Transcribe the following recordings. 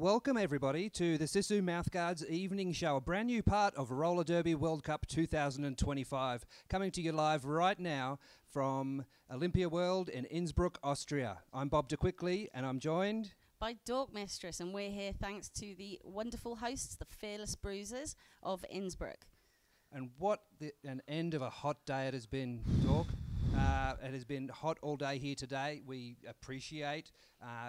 Welcome everybody to the Sisu Mouthguards evening show, a brand new part of Roller Derby World Cup 2025, coming to you live right now from Olympiaworld in Innsbruck, Austria. I'm Bob de Quickly and I'm joined by Dork Mistress, and we're here thanks to the wonderful hosts, the Fearless Bruisers of Innsbruck. And what an end of a hot day it has been, Dork. It has been hot all day here today. We appreciate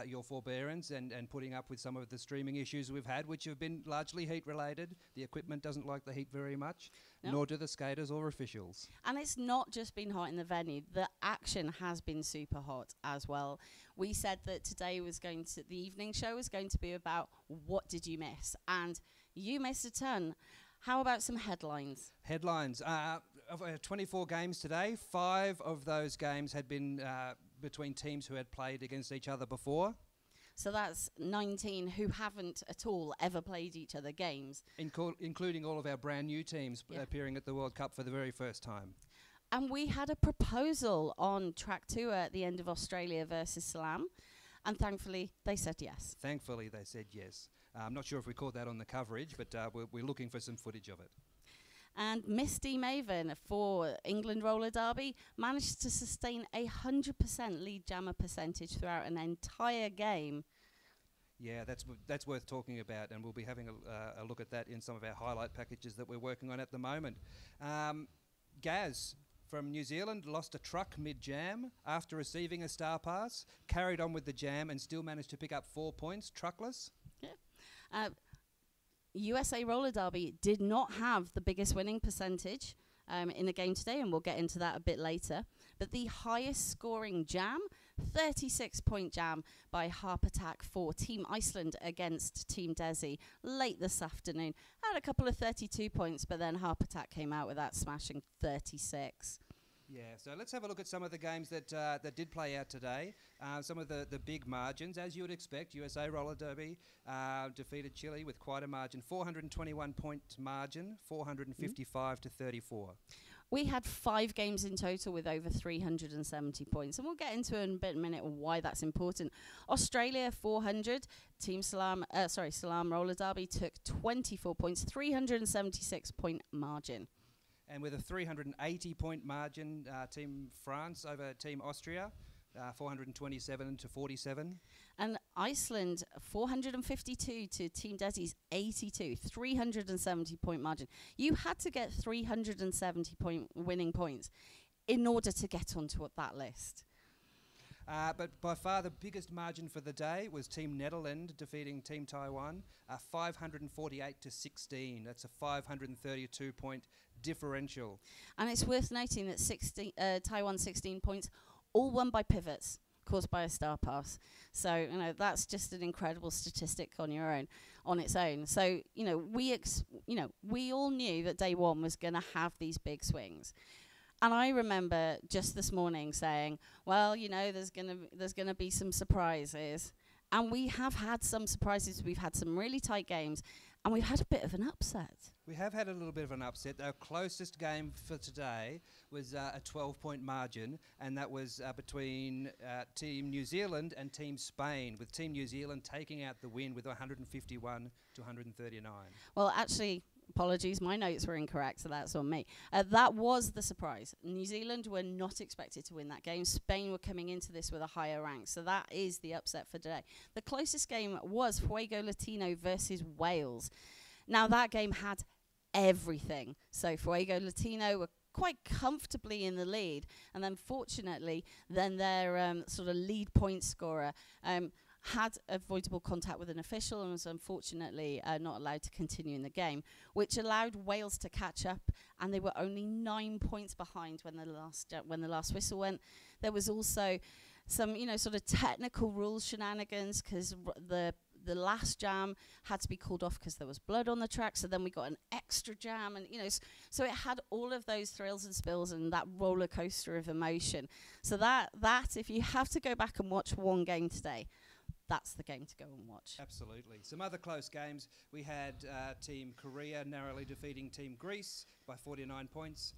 your forbearance and putting up with some of the streaming issues we've had, which have been largely heat related. The equipment doesn't like the heat very much, nor do the skaters or officials. And it's not just been hot in the venue. The action has been super hot as well. We said that today the evening show was going to be about what did you miss? And you missed a ton. How about some headlines? Headlines. Of 24 games today, 5 of those games had been between teams who had played against each other before. So that's 19 who haven't at all ever played each other games. Including all of our brand new teams appearing at the World Cup for the very first time. And we had a proposal on track 2 at the end of Australia versus Salam. And thankfully, they said yes. Thankfully, they said yes. I'm not sure if we caught that on the coverage, but we're looking for some footage of it. And Misty Maven for England Roller Derby managed to sustain 100% lead jammer percentage throughout an entire game. Yeah, that's worth talking about, and we'll be having a look at that in some of our highlight packages that we're working on at the moment. Gaz from New Zealand lost a truck mid-jam after receiving a star pass, carried on with the jam and still managed to pick up 4 points, truckless. Yeah. USA Roller Derby did not have the biggest winning percentage in the game today, and we'll get into that a bit later. But the highest scoring jam, 36-point jam by Harp Attack for Team Iceland against Team Desi late this afternoon. Had a couple of 32 points, but then Harp Attack came out with that smashing 36. Yeah, so let's have a look at some of the games that did play out today. Some of the big margins, as you would expect. USA Roller Derby defeated Chile with quite a margin, 421-point margin, 455 to 34. We had 5 games in total with over 370 points, and we'll get into in a minute why that's important. Australia 400, Salam Roller Derby took 24 points, 376-point margin. And with a 380-point margin, Team France over Team Austria, 427 to 47. And Iceland, 452 to Team Desi's 82, 370-point margin. You had to get 370-point winning points in order to get onto that list. But by far the biggest margin for the day was Team Netherlands defeating Team Taiwan, 548 to 16. That's a 532-point differential. And it's worth noting that Taiwan 16 points, all won by pivots caused by a star pass. So that's just an incredible statistic on its own. So we all knew that day one was going to have these big swings. And I remember just this morning saying, well, there's gonna be some surprises. And we have had some surprises. We've had some really tight games, and we've had a bit of an upset. We have had a little bit of an upset. Our closest game for today was a 12-point margin, and that was between Team New Zealand and Team Spain, with Team New Zealand taking out the win with 151 to 139. Well, actually, apologies, my notes were incorrect, so that's on me. That was the surprise. New Zealand were not expected to win that game. Spain were coming into this with a higher rank, so that is the upset for today. The closest game was Fuego Latino versus Wales. Now, that game had everything. So Fuego Latino were quite comfortably in the lead, and then fortunately, their sort of lead point scorer had avoidable contact with an official and was unfortunately not allowed to continue in the game, which allowed Wales to catch up, and they were only 9 points behind when the last whistle went. There was also some sort of technical rules shenanigans, because the last jam had to be called off because there was blood on the track, so then we got an extra jam, and so it had all of those thrills and spills and that roller coaster of emotion. So that if you have to go back and watch one game today, that's the game to go and watch. Absolutely. Some other close games. We had Team Korea narrowly defeating Team Greece by 49 points.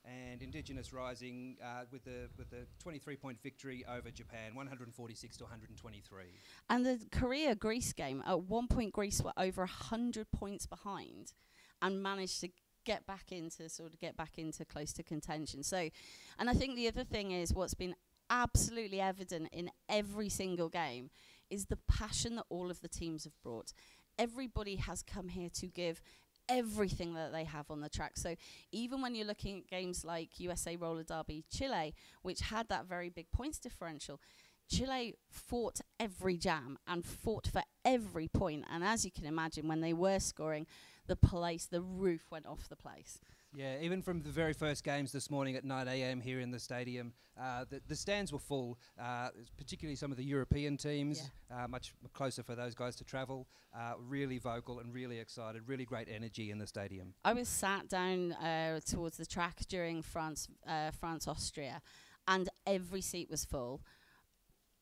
and Indigenous rising with the 23-point victory over Japan, 146 to 123. And the Korea-Greece game, at one point Greece were over 100 points behind and managed to get back into close to contention. So, and I think the other thing is what's been absolutely evident in every single game is the passion that all of the teams have brought. Everybody has come here to give everything that they have on the track. So even when you're looking at games like USA Roller Derby Chile, which had that very big points differential, Chile fought every jam and fought for every point. And as you can imagine, when they were scoring, the roof went off the place. Yeah, even from the very first games this morning at 9 a.m. here in the stadium, the stands were full, particularly some of the European teams, much closer for those guys to travel, really vocal and really excited, really great energy in the stadium. I was sat down towards the track during France-Austria, and every seat was full.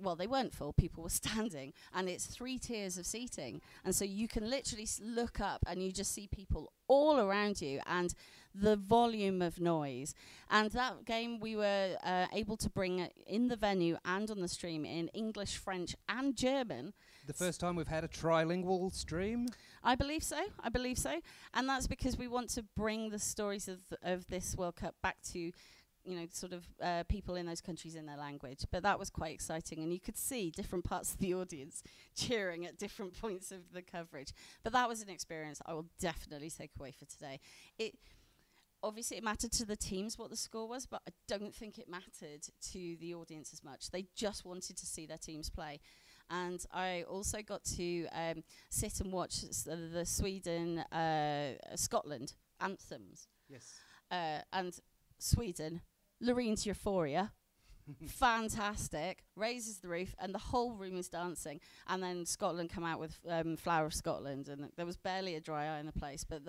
Well, they weren't full, people were standing, and it's 3 tiers of seating. And so you can literally look up and you just see people all around you and the volume of noise. And that game we were able to bring in the venue and on the stream in English, French and German. The first time we've had a trilingual stream? I believe so. And that's because we want to bring the stories of this World Cup back to people in those countries in their language. But that was quite exciting, and you could see different parts of the audience cheering at different points of the coverage. But that was an experience I will definitely take away for today. Obviously it mattered to the teams what the score was, but I don't think it mattered to the audience as much. They just wanted to see their teams play. And I also got to sit and watch the Sweden-Scotland anthems. Yes. And Sweden, Lorene's Euphoria, fantastic, raises the roof, and the whole room is dancing. And then Scotland come out with Flower of Scotland, and there was barely a dry eye in the place. But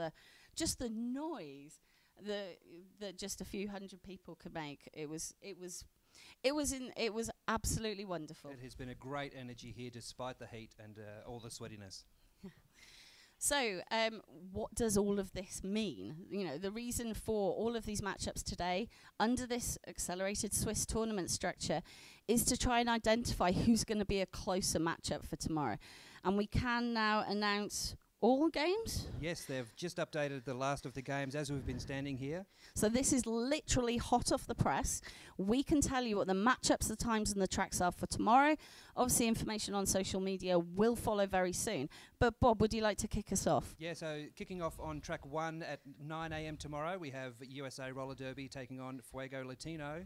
just the noise that just a few hundred people could make, it was absolutely wonderful. It has been a great energy here, despite the heat and all the sweatiness. So, what does all of this mean? The reason for all of these matchups today, under this accelerated Swiss tournament structure, is to try and identify who's going to be a closer matchup for tomorrow. And we can now announce all games? Yes, they've just updated the last of the games as we've been standing here. So this is literally hot off the press. We can tell you what the matchups, the times and the tracks are for tomorrow. Obviously information on social media will follow very soon. But Bob, would you like to kick us off? Yeah, so kicking off on track 1 at 9 a.m. tomorrow, we have USA Roller Derby taking on Fuego Latino.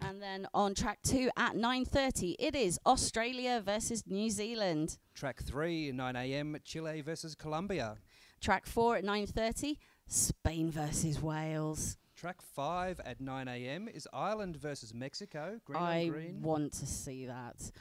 And then on track 2 at 9:30, it is Australia versus New Zealand. Track 3 at 9 a.m, Chile versus Colombia. Track 4 at 9:30, Spain versus Wales. Track 5 at 9 a.m. is Ireland versus Mexico. Green on green. I want to see that.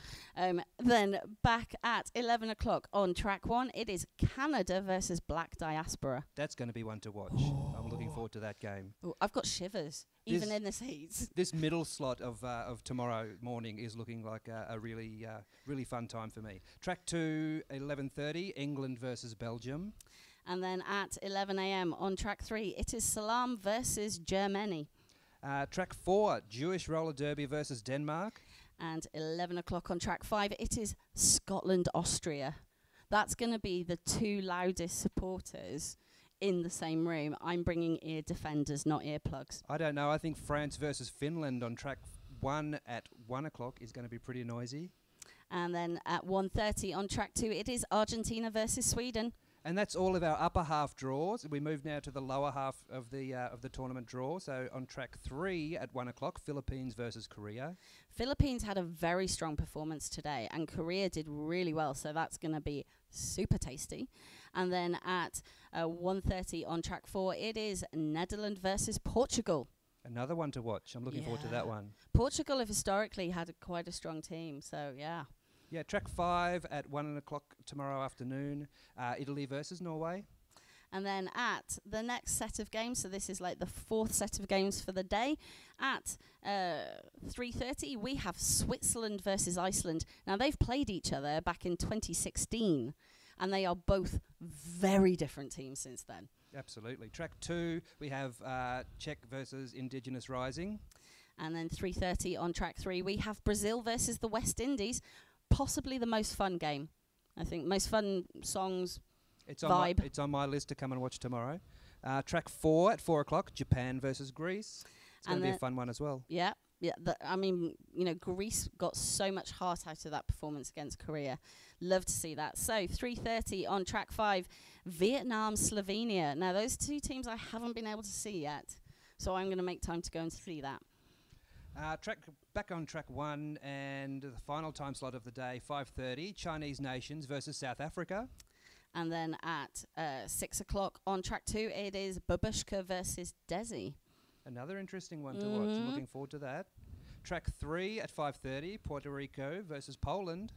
Then back at 11 o'clock on track 1, it is Canada versus Black Diaspora. That's going to be one to watch. I'm looking forward to that game. Ooh, I've got shivers, even in this heat. This middle slot of tomorrow morning is looking like a really fun time for me. Track 2, 11:30, England versus Belgium. And then at 11 a.m. on track 3, it is Salam versus Germany. Track 4, Jewish Roller Derby versus Denmark. And 11 o'clock on track 5, it is Scotland-Austria. That's going to be the 2 loudest supporters in the same room. I'm bringing ear defenders, not earplugs. I don't know. I think France versus Finland on track 1 at 1 o'clock is going to be pretty noisy. And then at 1:30 on track 2, it is Argentina versus Sweden. And that's all of our upper half draws. We move now to the lower half of the tournament draw. So on track 3 at 1 o'clock, Philippines versus Korea. Philippines had a very strong performance today, and Korea did really well. So that's going to be super tasty. And then at 1:30 on track 4, it is Netherlands versus Portugal. Another one to watch. I'm looking forward to that one. Portugal have historically had quite a strong team. So yeah. Yeah, track 5 at 1 o'clock tomorrow afternoon, Italy versus Norway. And then at the next set of games, so this is like the 4th set of games for the day, at 3:30 we have Switzerland versus Iceland. Now they've played each other back in 2016, and they are both very different teams since then. Absolutely. Track 2, we have Czech versus Indigenous Rising. And then 3:30 on track 3, we have Brazil versus the West Indies. Possibly the most fun game. I think most fun songs, vibe. It's on my list to come and watch tomorrow. Track 4 at 4 o'clock, Japan versus Greece. It's going to be a fun one as well. Yeah. I mean, Greece got so much heart out of that performance against Korea. Love to see that. So 3:30 on track 5, Vietnam, Slovenia. Now, those two teams I haven't been able to see yet, so I'm going to make time to go and see that. Back on track 1, and the final time slot of the day, 5:30, Chinese Nations versus South Africa. And then at 6 o'clock on track 2, it is Babushka versus Desi. Another interesting one to watch. I'm looking forward to that. Track 3 at 5:30, Puerto Rico versus Poland.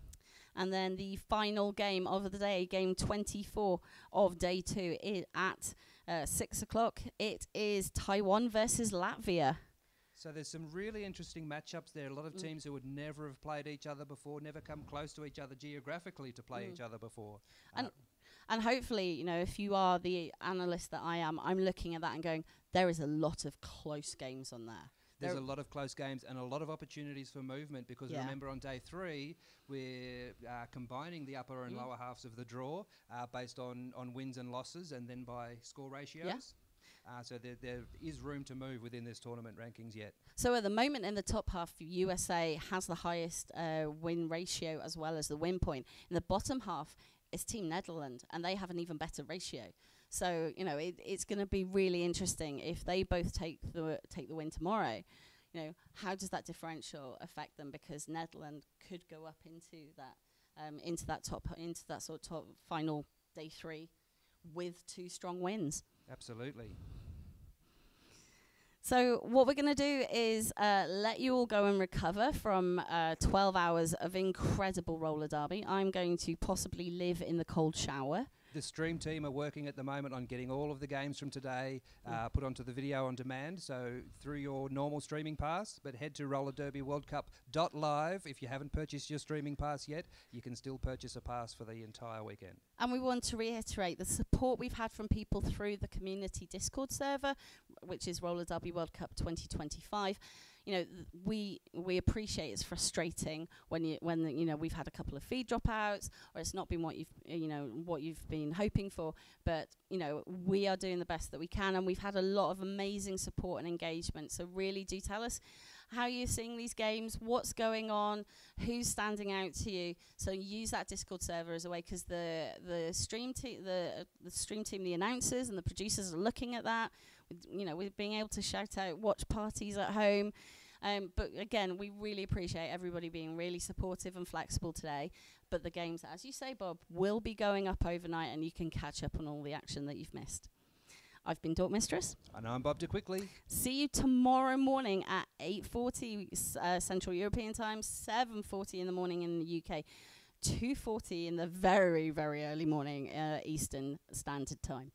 And then the final game of the day, game 24 of day 2, at 6 o'clock, it is Taiwan versus Latvia. So there's some really interesting matchups there. A lot of teams who would never have played each other before, never come close to each other geographically to play each other before. And hopefully, if you are the analyst that I am, I'm looking at that and going, there is a lot of close games on there. There's a lot of close games and a lot of opportunities for movement because remember on day 3, we're combining the upper and lower halves of the draw based on wins and losses and then by score ratios. Yeah. So there is room to move within this tournament rankings yet. So at the moment in the top half, USA has the highest win ratio as well as the win point. In the bottom half, it's Team Netherlands, and they have an even better ratio. So it's going to be really interesting if they both take the win tomorrow. How does that differential affect them? Because Netherlands could go up into that sort of top final day 3 with 2 strong wins. Absolutely. So what we're going to do is let you all go and recover from 12 hours of incredible roller derby. I'm going to possibly live in the cold shower. The stream team are working at the moment on getting all of the games from today put onto the video on demand, so through your normal streaming pass, but head to rollerderbyworldcup.live. If you haven't purchased your streaming pass yet, you can still purchase a pass for the entire weekend. And we want to reiterate the support we've had from people through the community Discord server, which is Roller Derby World Cup 2025. We appreciate it's frustrating when we've had a couple of feed dropouts or it's not been what you've been hoping for, but we are doing the best that we can, and we've had a lot of amazing support and engagement. So really do tell us how you're seeing these games, what's going on, who's standing out to you. So use that Discord server as a way, because the stream team, the announcers and the producers are looking at that. We're being able to shout out watch parties at home. But again, we really appreciate everybody being really supportive and flexible today. But the games, as you say, Bob, will be going up overnight, and you can catch up on all the action that you've missed. I've been Dork Mistress. And I'm Bob DeQuickly. See you tomorrow morning at 8:40 Central European Time, 7:40 in the morning in the UK, 2:40 in the very, very early morning Eastern Standard Time.